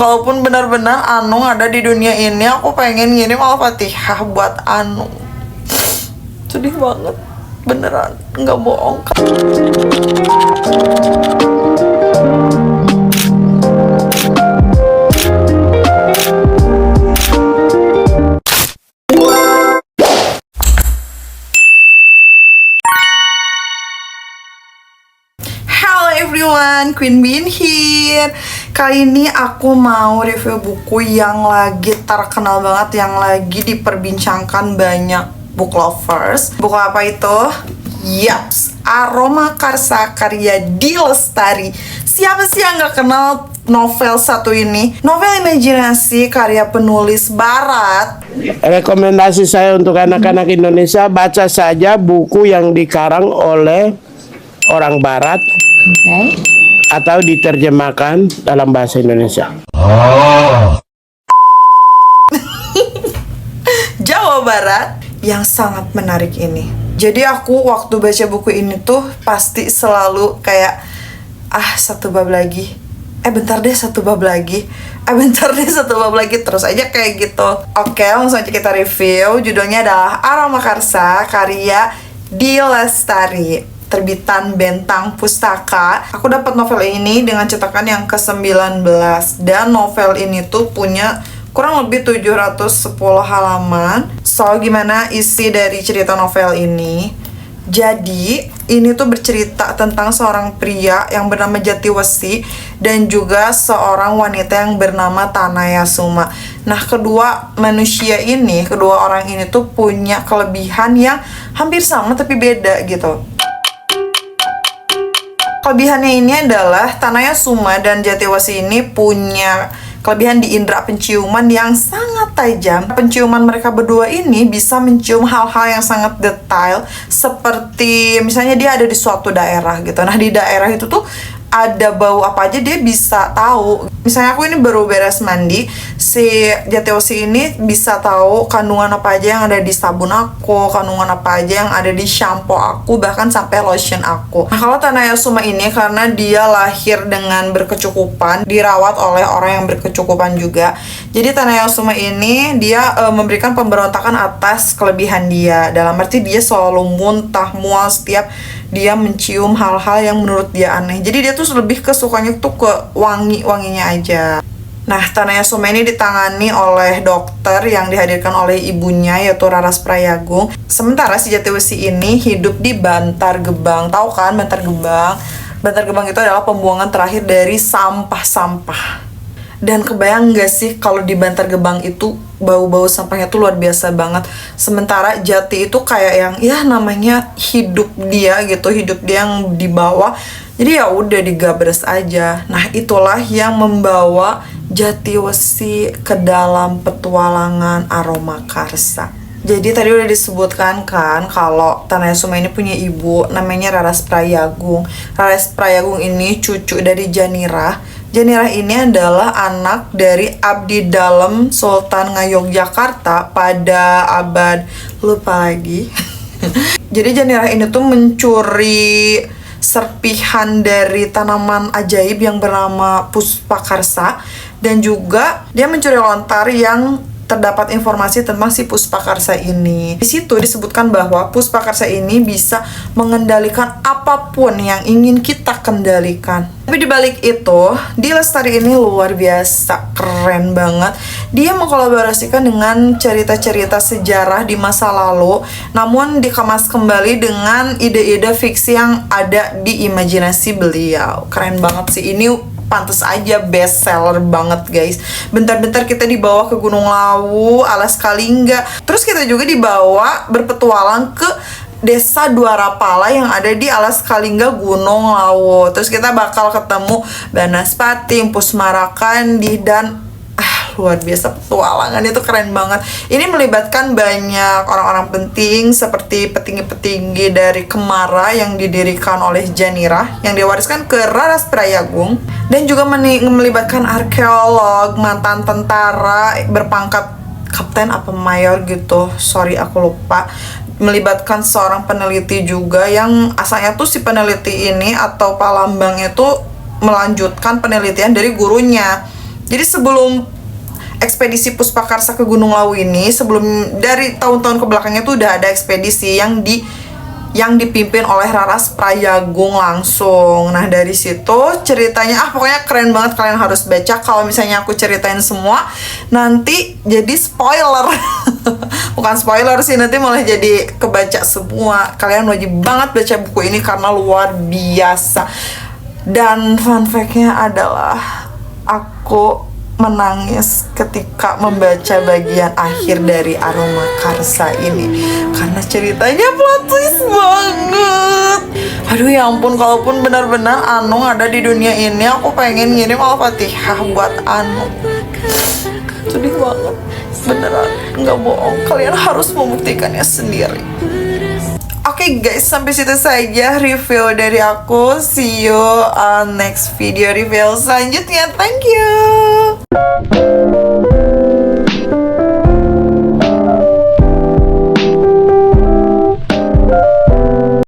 Walaupun benar-benar Anung ada di dunia ini, aku pengen ngirim Al-Fatihah buat Anung. Sedih banget, beneran, nggak bohong. Hello everyone, Queen Bean here. Kali ini aku mau review buku yang lagi terkenal banget, yang lagi diperbincangkan banyak book lovers. Buku apa itu? Yaps, Aroma Karsa karya D. Lestari. Siapa sih yang gak kenal novel satu ini? Novel imajinasi karya penulis barat. Rekomendasi saya untuk anak-anak Indonesia, baca saja buku yang dikarang oleh orang barat, atau diterjemahkan dalam bahasa Indonesia. Jawa Barat yang sangat menarik ini. Jadi aku waktu baca buku ini tuh pasti selalu kayak satu bab lagi. Bentar deh satu bab lagi. Bentar deh satu bab lagi, terus aja kayak gitu. Oke, langsung aja kita review. Judulnya adalah Aroma Karsa karya D. Lestari, terbitan Bentang Pustaka. Aku dapat novel ini dengan cetakan yang ke-19, dan novel ini tuh punya kurang lebih 710 halaman. So, gimana isi dari cerita novel ini? Jadi, ini tuh bercerita tentang seorang pria yang bernama Jatiwesi dan juga seorang wanita yang bernama Tanayasuma. Nah, kedua orang ini tuh punya kelebihan yang hampir sama tapi beda gitu. Kelebihannya ini adalah Tanayasuma dan Jatiwesi ini punya kelebihan di indera penciuman yang sangat tajam. Penciuman mereka berdua ini bisa mencium hal-hal yang sangat detail, seperti misalnya dia ada di suatu daerah gitu. Nah, di daerah itu tuh ada bau apa aja dia bisa tahu. Misalnya aku ini baru beres mandi, si Jatiwesi ini bisa tahu kandungan apa aja yang ada di sabun aku, kandungan apa aja yang ada di shampoo aku, bahkan sampai lotion aku. Nah, kalau Tanayasuma ini karena dia lahir dengan berkecukupan, dirawat oleh orang yang berkecukupan juga. Jadi Tanayasuma ini dia memberikan pemberontakan atas kelebihan dia. Dalam arti dia selalu muntah, mual setiap dia mencium hal-hal yang menurut dia aneh. Jadi dia tuh lebih kesukanya tuh ke wanginya aja. Nah, Tanayasuma ini ditangani oleh dokter yang dihadirkan oleh ibunya, yaitu Raras Prayagung. Sementara si Jatiwesi ini hidup di Bantar Gebang. Tahu kan Bantar Gebang? Bantar Gebang itu adalah pembuangan terakhir dari sampah-sampah. Dan kebayang gak sih kalau di Bantar Gebang itu bau-bau sampahnya tuh luar biasa banget. Sementara Jati itu kayak yang namanya hidup dia gitu, hidup dia yang di bawah. Jadi ya udah digabres aja. Nah, itulah yang membawa Jatiwesi ke dalam petualangan Aroma Karsa. Jadi tadi udah disebutkan kan kalau Tanayasuma ini punya ibu namanya Raras Prayagung. Raras Prayagung ini cucu dari Janirah. Janirah ini adalah anak dari abdi dalem Sultan Ngayogyakarta pada abad lupa lagi. Jadi Janirah ini tuh mencuri serpihan dari tanaman ajaib yang bernama Puspakarsa, dan juga dia mencuri lontar yang terdapat informasi tentang si Puspakarsa ini. Di situ disebutkan bahwa Puspakarsa ini bisa mengendalikan apapun yang ingin kita kendalikan. Tapi dibalik itu, D. Lestari ini luar biasa, keren banget. Dia mengkolaborasikan dengan cerita-cerita sejarah di masa lalu, namun dikemas kembali dengan ide-ide fiksi yang ada di imajinasi beliau. Keren banget sih ini. Pantes aja best seller banget guys. Bentar-bentar kita dibawa ke Gunung Lawu, Alas Kalingga. Terus kita juga dibawa berpetualang ke Desa Dwarapala yang ada di Alas Kalingga, Gunung Lawu. Terus kita bakal ketemu Banaspati, Pusmarakandi, dan luar biasa petualangan itu keren banget. Ini melibatkan banyak orang-orang penting seperti petinggi-petinggi dari Kemara yang didirikan oleh Janirah yang diwariskan ke Raras Prayagung, dan juga melibatkan arkeolog, mantan tentara berpangkat kapten apa mayor gitu, sorry aku lupa. Melibatkan seorang peneliti juga yang asalnya tuh si peneliti ini atau Palambang itu melanjutkan penelitian dari gurunya. Jadi sebelum ekspedisi Puspakarsa ke Gunung Lawu ini, sebelum dari tahun-tahun kebelakangnya tuh udah ada ekspedisi yang dipimpin oleh Raras Prayagung langsung. Nah dari situ ceritanya pokoknya keren banget, kalian harus baca. Kalau misalnya aku ceritain semua nanti jadi spoiler. Bukan spoiler sih, nanti malah jadi kebaca semua. Kalian wajib banget baca buku ini karena luar biasa. Dan fun fact-nya adalah aku menangis ketika membaca bagian akhir dari Aroma Karsa ini karena ceritanya plot twist banget. Aduh ya ampun, kalaupun benar-benar Anung ada di dunia ini, aku pengen ngirim Al-Fatihah buat Anung. Sedih banget, beneran nggak bohong, kalian harus membuktikannya sendiri. Oke guys, sampai situ saja review dari aku. See you on next video review selanjutnya. Thank you.